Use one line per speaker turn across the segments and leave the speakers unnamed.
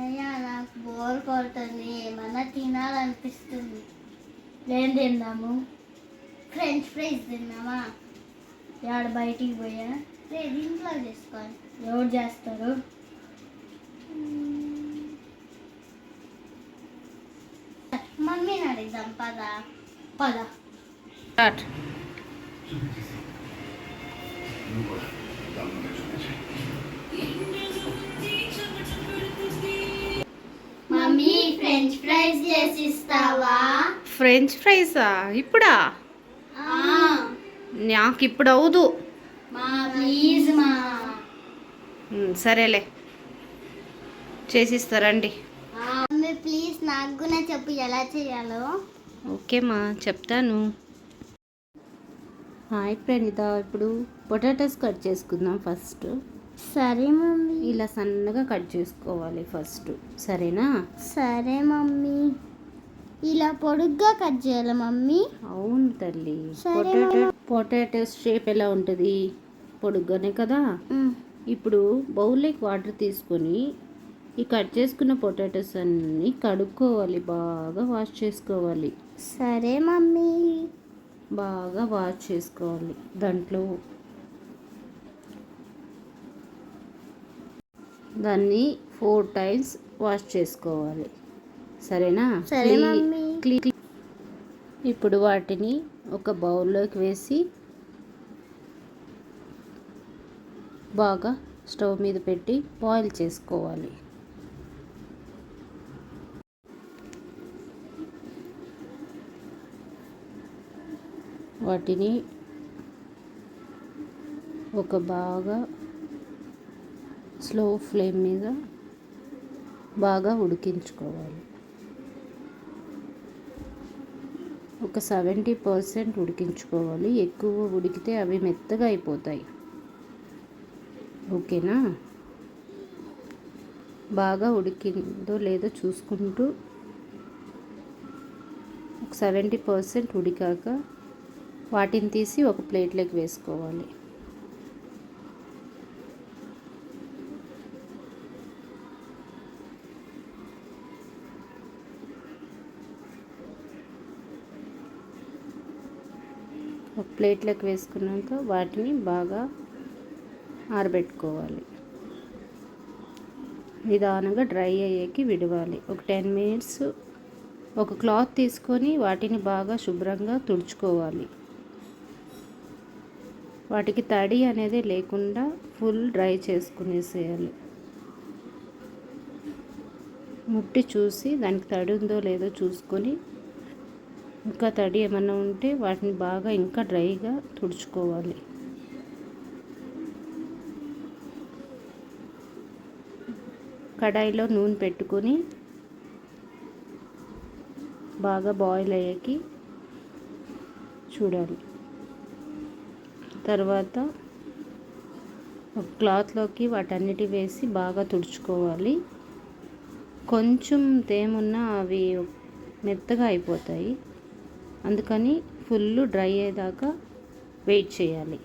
అయ్యా నాకు బోర్ కొడుతుంది, ఏమన్నా తినాలనిపిస్తుంది. ఏం తిందాము? ఫ్రెంచ్ ఫ్రైస్ తిన్నామా? యాడ బయటికి పోయా? లేదు, ఇంట్లో చేసుకోవాలి. ఎవరు చేస్తారు? మమ్మీని అడుగుదాం, పద పద.
స్టార్ట్.
మమ్మీ ఫ్రెంచ్ ఫ్రైస్ చేసి ఇస్తావా?
ఫ్రెంచ్ ఫ్రైసా ఇప్పుడా? నాకు ఇప్పుడు అవదు.
మా ప్లీజ్ మా.
సరేలే, చేసిస్తారండి.
మమ్మీ ప్లీజ్ నాకు కూడా చెప్పు ఎలా చేయాలో.
ఓకే మా, చెప్తాను. హాయ్ ప్రణీత, ఇప్పుడు పొటాటోస్ కట్ చేసుకుందాం ఫస్ట్.
సరే మమ్మీ.
ఇలా సన్నగా కట్ చేసుకోవాలి ఫస్ట్, సరేనా?
సరే మమ్మీ. ఇలా పొడుగ్గా కట్ చేయాలి మమ్మీ?
అవును తల్లి.
సరే
పొటాటోస్ షేప్ ఎలా ఉంటుంది? పొడుగ్గానే కదా. ఇప్పుడు బౌల్లోకి వాటర్ తీసుకొని ఈ కట్ చేసుకున్న పొటాటోస్ అన్నీ కడుక్కోవాలి, బాగా వాష్ చేసుకోవాలి.
సరే మమ్మీ.
బాగా వాష్ చేసుకోవాలి. దాంట్లో దాన్ని 4 times వాష్ చేసుకోవాలి, సరేనా?
సరే మమ్మీ.
ఇప్పుడు వాటిని ఒక బౌల్లోకి వేసి బాగా స్టవ్ మీద పెట్టి బాయిల్ చేసుకోవాలి. వాటిని ఒక బాగా స్లో ఫ్లేమ్ మీద బాగా ఉడికించుకోవాలి. ఒక 70% ఉడికించుకోవాలి. ఎక్కువ ఉడికితే అవి మెత్తగా అయిపోతాయి, ఓకేనా? బాగా ఉడికిందో లేదో చూసుకుంటూ ఒక 70% ఉడికాక వాటిని తీసి ఒక ప్లేట్లోకి వేసుకోవాలి. ఒక ప్లేట్లోకి వేసుకున్నాక వాటిని బాగా ఆరబెట్టుకోవాలి. నిదానంగా డ్రై అయ్యేకి విడవాలి. ఒక 10 minutes ఒక క్లాత్ తీసుకొని వాటిని బాగా శుభ్రంగా తుడుచుకోవాలి. వాటికి తడి అనేది లేకుండా ఫుల్ డ్రై చేసుకునేసేయాలి. ముట్టి చూసి దానికి తడి ఉందో లేదో చూసుకొని, ఇంకా తడి ఏమన్నా ఉంటే వాటిని బాగా ఇంకా డ్రైగా తుడుచుకోవాలి. కడాయిలో నూనె పెట్టుకొని బాగా బాయిల్ అయ్యాకి చూడాలి. తర్వాత ఒక క్లాత్లోకి వాటన్నిటి వేసి బాగా తుడుచుకోవాలి. కొంచెం తేమున్నా అవి మెత్తగా అయిపోతాయి, అందుకని ఫుల్ డ్రై అయ్యేదాకా వెయిట్ చేయాలి.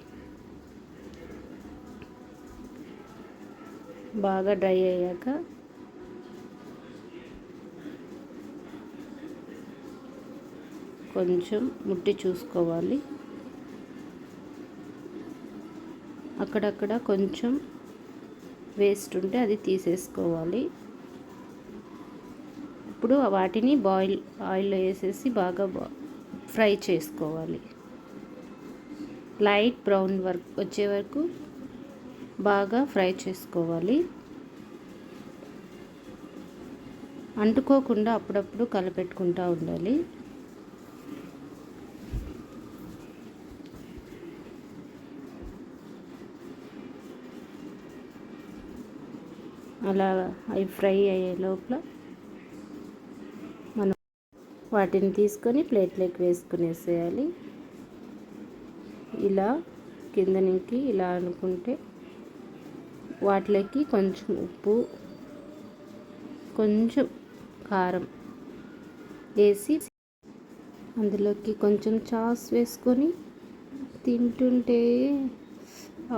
బాగా డ్రై అయ్యాక కొంచెం ముట్టి చూసుకోవాలి. అక్కడక్కడ కొంచెం వేస్ట్ ఉంటే అది తీసేసుకోవాలి. ఇప్పుడు వాటిని ఆయిల్లో వేసేసి బాగా ఫ్రై చేసుకోవాలి. లైట్ బ్రౌన్ వచ్చే వరకు బాగా ఫ్రై చేసుకోవాలి. అంటుకోకుండా అప్పుడప్పుడు కలపెట్టుకుంటూ ఉండాలి. అలా అవి ఫ్రై అయ్యే లోపల మనం వాటిని తీసుకొని ప్లేట్లోకి వేసుకునేసేయాలి. ఇలా కింద నుంచి ఇలా అనుకుంటే వాటిలోకి కొంచెం ఉప్పు, కొంచెం కారం వేసి అందులోకి కొంచెం సాస్ వేసుకొని తింటుంటే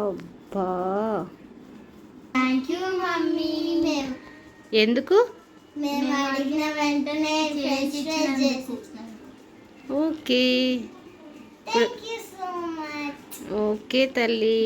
అబ్బా!
Thank you mummy.
ఎందుకు?
మేము అడిగిన వెంటనే ఫ్రెంచ్ ఫ్రైస్ చేసి.
Okay.
Thank you so much.
Okay తల్లి.